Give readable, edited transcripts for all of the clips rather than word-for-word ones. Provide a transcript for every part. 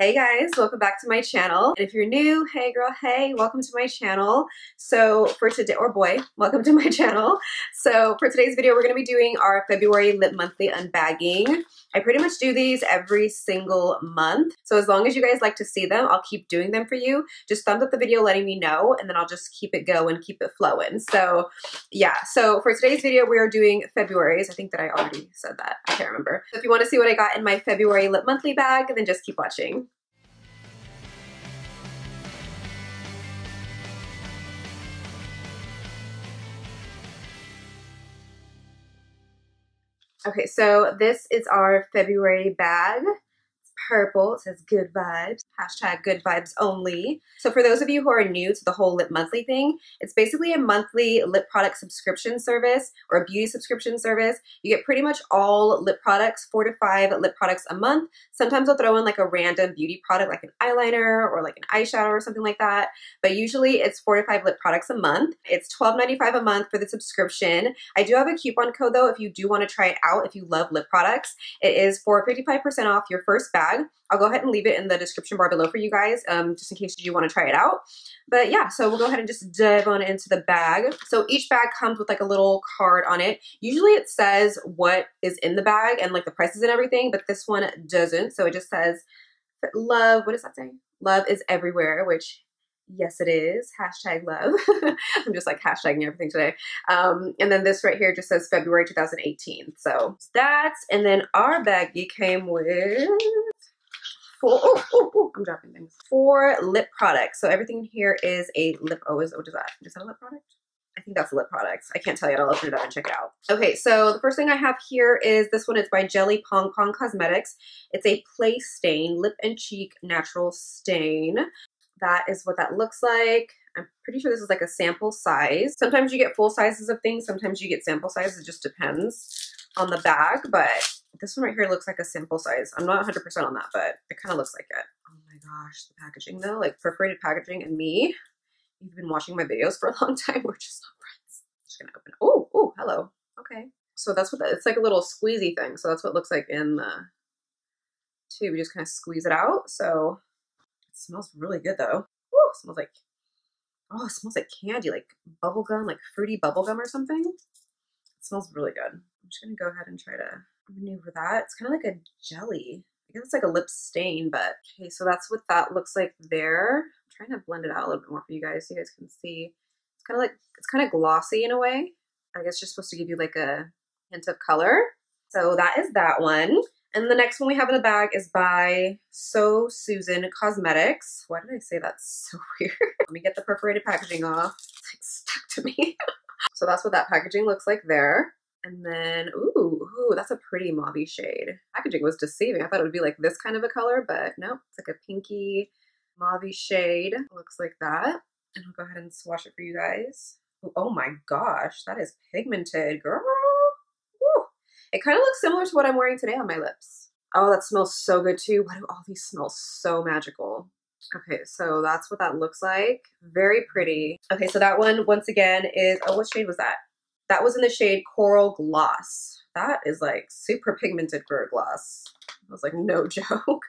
Hey guys, welcome back to my channel. And if you're new, hey girl, hey, welcome to my channel. So for today, or boy, welcome to my channel. So for today's video, we're gonna be doing our February Lip Monthly unbagging. I pretty much do these every single month. So as long as you guys like to see them, I'll keep doing them for you. Just thumbs up the video letting me know, and then I'll just keep it going, keep it flowing. So yeah, so for today's video, we are doing February's. I think that I already said that, I can't remember. So if you wanna see what I got in my February Lip Monthly bag, then just keep watching. Okay, so this is our February bag. It's purple, it says good vibes, hashtag good vibes only. So for those of you who are new to the whole Lip Monthly thing, it's basically a monthly lip product subscription service or a beauty subscription service. You get pretty much all lip products, 4 to 5 lip products a month. Sometimes I'll throw in like a random beauty product like an eyeliner or like an eyeshadow or something like that. But usually it's 4 to 5 lip products a month. It's $12.95 a month for the subscription. I do have a coupon code though if you do want to try it out, if you love lip products. It is for 55% off your first bag. I'll go ahead and leave it in the description bar below for you guys, just in case you do want to try it out. But yeah, so we'll go ahead and just dive on into the bag. So each bag comes with like a little card on it. Usually it says what is in the bag and like the prices and everything, but this one doesn't. So it just says love, what does that say? Love is everywhere, which yes it is, hashtag love. I'm just like hashtagging everything today. And then this right here just says February 2018. So that's, and then our baggie came with I'm dropping things. 4 lip products. So everything here is a lip, what is that? Is that a lip product? I think that's a lip product. I can't tell you. I'll open it up and check it out. Okay, so the first thing I have here is this one. It's by Pong Cosmetics. It's a Play Stain, Lip and Cheek Natural Stain. That is what that looks like. I'm pretty sure this is like a sample size. Sometimes you get full sizes of things. Sometimes you get sample sizes. It just depends on the bag, but this one right here looks like a sample size. I'm not 100% on that, but it kind of looks like it. Oh my gosh, the packaging though, like perforated packaging, and me, you've been watching my videos for a long time. We're just not friends. I'm just gonna open it. Oh, hello. Okay. So that's what it's like, a little squeezy thing. So that's what it looks like in the tube. You just kind of squeeze it out. So it smells really good though. Ooh, it smells like, oh, it smells like candy, like bubblegum, like fruity bubblegum or something. It smells really good. I'm just gonna go ahead and try to maneuver that. It's kind of like a jelly. I guess it's like a lip stain, but okay, so that's what that looks like there. I'm trying to blend it out a little bit more for you guys so you guys can see. It's kind of like, it's kind of glossy in a way. I guess just supposed to give you like a hint of color. So that is that one. And the next one we have in the bag is by So Susan Cosmetics. Why did I say that's so weird? Let me get the perforated packaging off. It's like stuck to me. So that's what that packaging looks like there. And then, ooh, that's a pretty mauve-y shade. Packaging was deceiving. I thought it would be like this kind of a color, but no, it's like a pinky mauve-y shade. It looks like that. And I'll go ahead and swatch it for you guys. Oh my gosh, that is pigmented, girl. Woo. It kind of looks similar to what I'm wearing today on my lips. Oh, that smells so good too. Why do all these smell so magical? Okay, so that's what that looks like. Very pretty. Okay, so that one, once again, is, oh, what shade was that? That was in the shade Coral Gloss. That is like super pigmented for a gloss. I was like, no joke.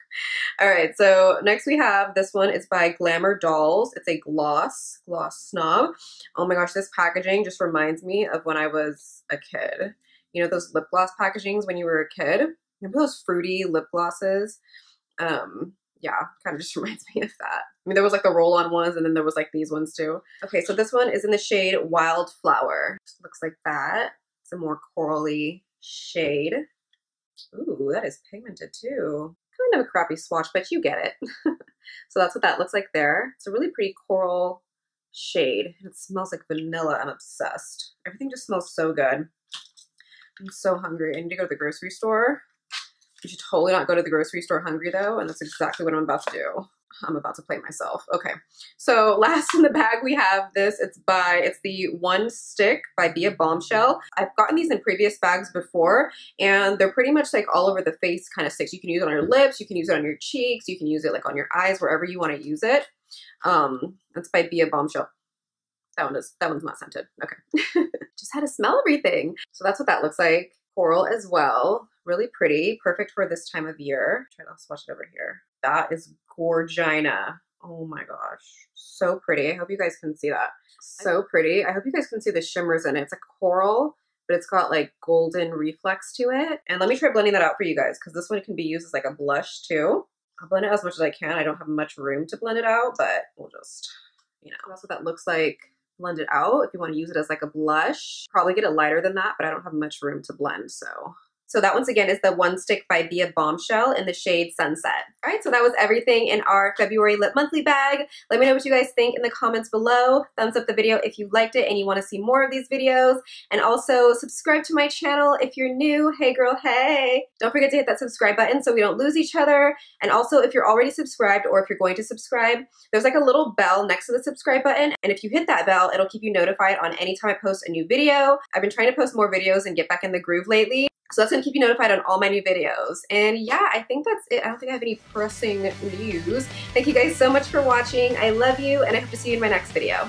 All right, so next we have this one. It's by Glamour Dolls. It's a gloss snob. Oh my gosh, this packaging just reminds me of when I was a kid. You know those lip gloss packagings when you were a kid? Remember those fruity lip glosses? Yeah, kind of just reminds me of that. I mean, there was like the roll-on ones, and then there was like these ones too. Okay, so this one is in the shade Wildflower. Looks like that. It's a more corally shade. Ooh, that is pigmented too. Kind of a crappy swatch, but you get it. So that's what that looks like there. It's a really pretty coral shade. It smells like vanilla. I'm obsessed. Everything just smells so good. I'm so hungry. I need to go to the grocery store. You should totally not go to the grocery store hungry though, and that's exactly what I'm about to do. I'm about to play myself. Okay, so last in the bag we have this. It's the One Stick by Be a Bombshell. I've gotten these in previous bags before, and they're pretty much like all over the face kind of sticks. You can use it on your lips, you can use it on your cheeks, you can use it like on your eyes, wherever you want to use it. It's by Be a Bombshell. That one's not scented. Okay. Just had to smell everything. So that's what that looks like. Coral as well. Really pretty. Perfect for this time of year. Try to swatch it over here. That is Gorgina. Oh my gosh. So pretty. I hope you guys can see that. So pretty. I hope you guys can see the shimmers in it. It's a coral, but it's got like golden reflex to it. And let me try blending that out for you guys because this one can be used as like a blush too. I'll blend it as much as I can. I don't have much room to blend it out, but we'll just, you know, that's what that looks like blended out. If you want to use it as like a blush, probably get it lighter than that, but I don't have much room to blend, so that once again is the One Stick by Via Bombshell in the shade Sunset. All right, so that was everything in our February Lip Monthly bag. Let me know what you guys think in the comments below. Thumbs up the video if you liked it and you want to see more of these videos. And also subscribe to my channel if you're new. Hey girl, hey. Don't forget to hit that subscribe button so we don't lose each other. And also if you're already subscribed or if you're going to subscribe, there's like a little bell next to the subscribe button. And if you hit that bell, it'll keep you notified on any time I post a new video. I've been trying to post more videos and get back in the groove lately. So that's going to keep you notified on all my new videos. And yeah, I think that's it. I don't think I have any pressing news. Thank you guys so much for watching. I love you, and I hope to see you in my next video.